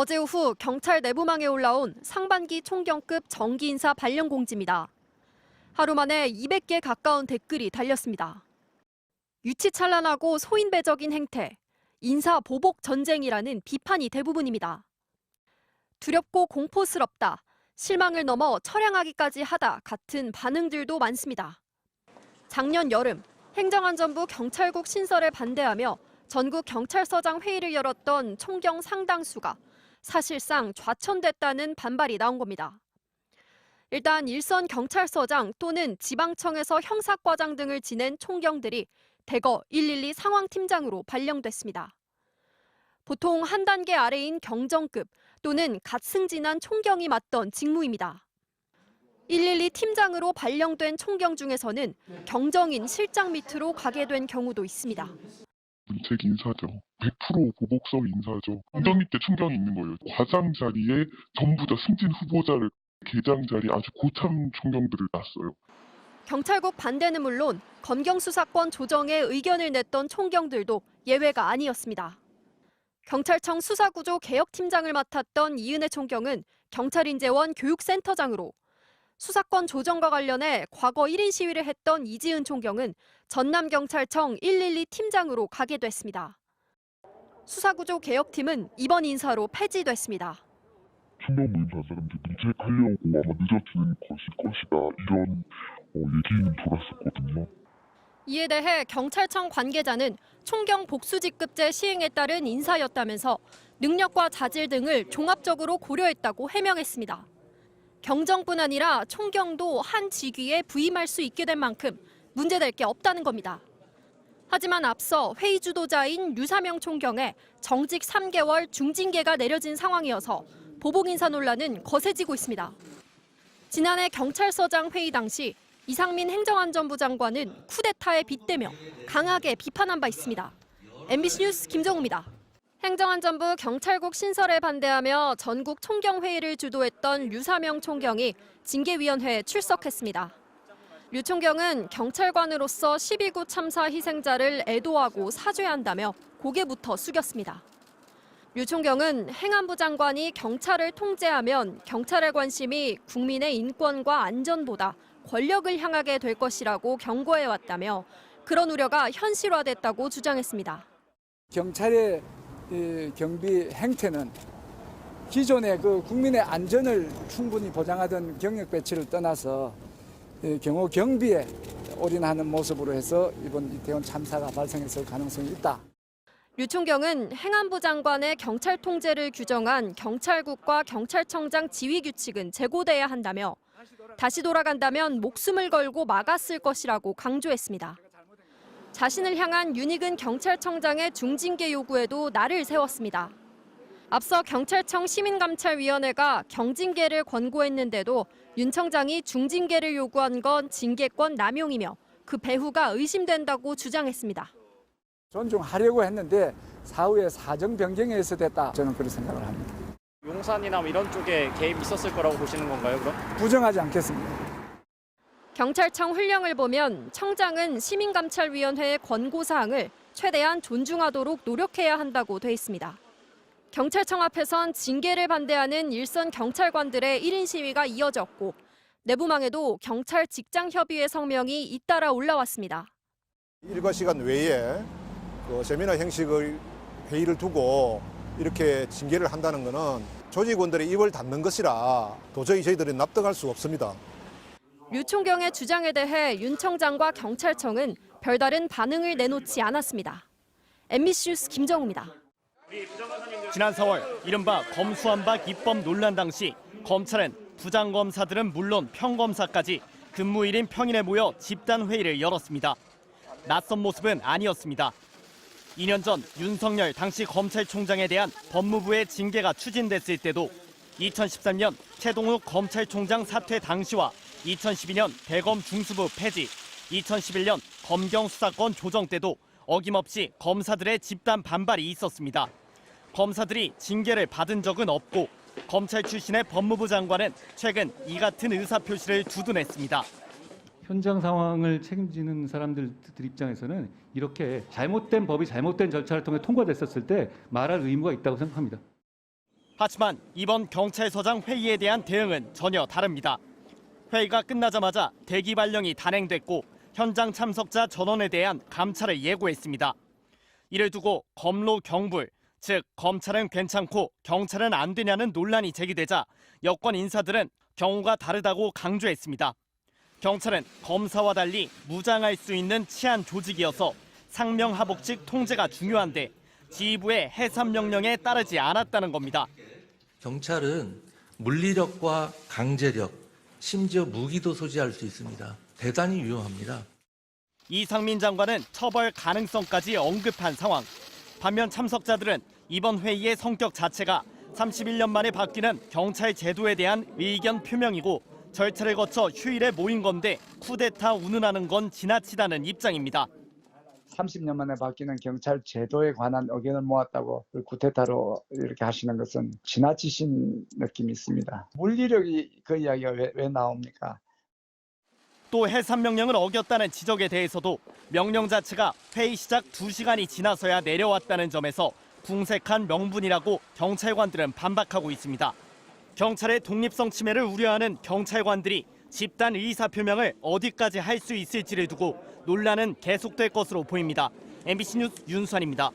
어제 오후 경찰 내부망에 올라온 상반기 총경급 정기 인사 발령 공지입니다. 하루 만에 200개 가까운 댓글이 달렸습니다. 유치찬란하고 소인배적인 행태, 인사 보복 전쟁이라는 비판이 대부분입니다. 두렵고 공포스럽다, 실망을 넘어 처량하기까지 하다 같은 반응들도 많습니다. 작년 여름 행정안전부 경찰국 신설에 반대하며 전국 경찰서장 회의를 열었던 총경 상당수가 사실상 좌천됐다는 반발이 나온 겁니다. 일단 일선 경찰서장 또는 지방청에서 형사과장 등을 지낸 총경들이 대거 112 상황팀장으로 발령됐습니다. 보통 한 단계 아래인 경정급 또는 갓 승진한 총경이 맡던 직무입니다. 112 팀장으로 발령된 총경 중에서는 경정인 실장 밑으로 가게 된 경우도 있습니다. 문책 인사죠. 100% 보복성 인사죠. 운전 밑에 총경이 있는 거예요. 과장 자리에 전부 다 승진 후보자를 계장 자리에 아주 고참 총경들을 놨어요. 경찰국 반대는 물론 검경 수사권 조정에 의견을 냈던 총경들도 예외가 아니었습니다. 경찰청 수사구조 개혁팀장을 맡았던 이은혜 총경은 경찰인재원 교육센터장으로, 수사권 조정과 관련해 과거 1인 시위를 했던 이지은 총경은 전남경찰청 112 팀장으로 가게 됐습니다. 수사구조 개혁팀은 이번 인사로 폐지됐습니다. 충남부 인사 사람들 문책하려고 아마 늦어지는 것일 것이다. 이런 얘기는 돌았었거든요. 이에 대해 경찰청 관계자는 총경 복수직급제 시행에 따른 인사였다면서 능력과 자질 등을 종합적으로 고려했다고 해명했습니다. 경정뿐 아니라 총경도 한 직위에 부임할 수 있게 된 만큼 문제될 게 없다는 겁니다. 하지만 앞서 회의 주도자인 류사명 총경에 정직 3개월 중징계가 내려진 상황이어서 보복 인사 논란은 거세지고 있습니다. 지난해 경찰서장 회의 당시 이상민 행정안전부 장관은 쿠데타에 빗대며 강하게 비판한 바 있습니다. MBC 뉴스 김정우입니다. 행정안전부 경찰국 신설에 반대하며 전국 총경회의를 주도했던 류사명 총경이 징계위원회에 출석했습니다. 류 총경은 경찰관으로서 12구 참사 희생자를 애도하고 사죄한다며 고개부터 숙였습니다. 류 총경은 행안부 장관이 경찰을 통제하면 경찰의 관심이 국민의 인권과 안전보다 권력을 향하게 될 것이라고 경고해왔다며 그런 우려가 현실화됐다고 주장했습니다. 경찰의 경비 행태는 기존의 국민의 안전을 충분히 보장하던 경력 배치를 떠나서 경호 경비에 올인하는 모습으로 해서 이번 이태원 참사가 발생했을 가능성이 있다. 류 총경은 행안부 장관의 경찰 통제를 규정한 경찰국과 경찰청장 지휘 규칙은 재고돼야 한다며 다시 돌아간다면 목숨을 걸고 막았을 것이라고 강조했습니다. 자신을 향한 윤익은 경찰청장의 중징계 요구에도 날을 세웠습니다. 앞서 경찰청 시민감찰위원회가 경징계를 권고했는데도 윤 청장이 중징계를 요구한 건 징계권 남용이며 그 배후가 의심된다고 주장했습니다. 존중하려고 했는데 사후에 사정 변경에 의해서 됐다. 저는 그렇게 생각을 합니다. 용산이나 이런 쪽에 개입 있었을 거라고 보시는 건가요, 그럼? 부정하지 않겠습니다. 경찰청 훈령을 보면 청장은 시민감찰위원회의 권고사항을 최대한 존중하도록 노력해야 한다고 돼 있습니다. 경찰청 앞에선 징계를 반대하는 일선 경찰관들의 1인 시위가 이어졌고 내부망에도 경찰 직장협의회 성명이 잇따라 올라왔습니다. 일과 시간 외에 세미나 형식의 회의를 두고 이렇게 징계를 한다는 것은 조직원들의 입을 닫는 것이라 도저히 저희들은 납득할 수 없습니다. 류 총경의 주장에 대해 윤 청장과 경찰청은 별다른 반응을 내놓지 않았습니다. MBC 뉴스 김정우입니다. 지난 4월 이른바 검수완박 입법 논란 당시 검찰은 부장검사들은 물론 평검사까지 근무일인 평일에 모여 집단회의를 열었습니다. 낯선 모습은 아니었습니다. 2년 전 윤석열 당시 검찰총장에 대한 법무부의 징계가 추진됐을 때도 2013년 최동욱 검찰총장 사퇴 당시와 2012년 대검 중수부 폐지, 2011년 검경 수사권 조정 때도 어김없이 검사들의 집단 반발이 있었습니다. 검사들이 징계를 받은 적은 없고 검찰 출신의 법무부 장관은 최근 이 같은 의사표시를 두둔했습니다. 현장 상황을 책임지는 사람들 입장에서는 이렇게 잘못된 법이 잘못된 절차를 통해 통과됐었을 때 말할 의무가 있다고 생각합니다. 하지만 이번 경찰서장 회의에 대한 대응은 전혀 다릅니다. 회의가 끝나자마자 대기 발령이 단행됐고 현장 참석자 전원에 대한 감찰을 예고했습니다. 이를 두고 검로 경불, 즉 검찰은 괜찮고 경찰은 안 되냐는 논란이 제기되자 여권 인사들은 경우가 다르다고 강조했습니다. 경찰은 검사와 달리 무장할 수 있는 치안 조직이어서 상명하복직 통제가 중요한데 지휘부의 해산 명령에 따르지 않았다는 겁니다. 경찰은 물리력과 강제력, 심지어 무기도 소지할 수 있습니다. 대단히 유용합니다. 이상민 장관은 처벌 가능성까지 언급한 상황. 반면 참석자들은 이번 회의의 성격 자체가 31년 만에 바뀌는 경찰 제도에 대한 의견 표명이고 절차를 거쳐 휴일에 모인 건데 쿠데타 운운하는 건 지나치다는 입장입니다. 30년 만에 바뀌는 경찰 제도에 관한 의견을 모았다고 쿠데타로 이렇게 하시는 것은 지나치신 느낌이 있습니다. 물리력이 그 이야기가 왜 나옵니까? 또 해산 명령을 어겼다는 지적에 대해서도 명령 자체가 회의 시작 2시간이 지나서야 내려왔다는 점에서 궁색한 명분이라고 경찰관들은 반박하고 있습니다. 경찰의 독립성 침해를 우려하는 경찰관들이 집단 의사표명을 어디까지 할 수 있을지를 두고 논란은 계속될 것으로 보입니다. MBC 뉴스 윤수환입니다.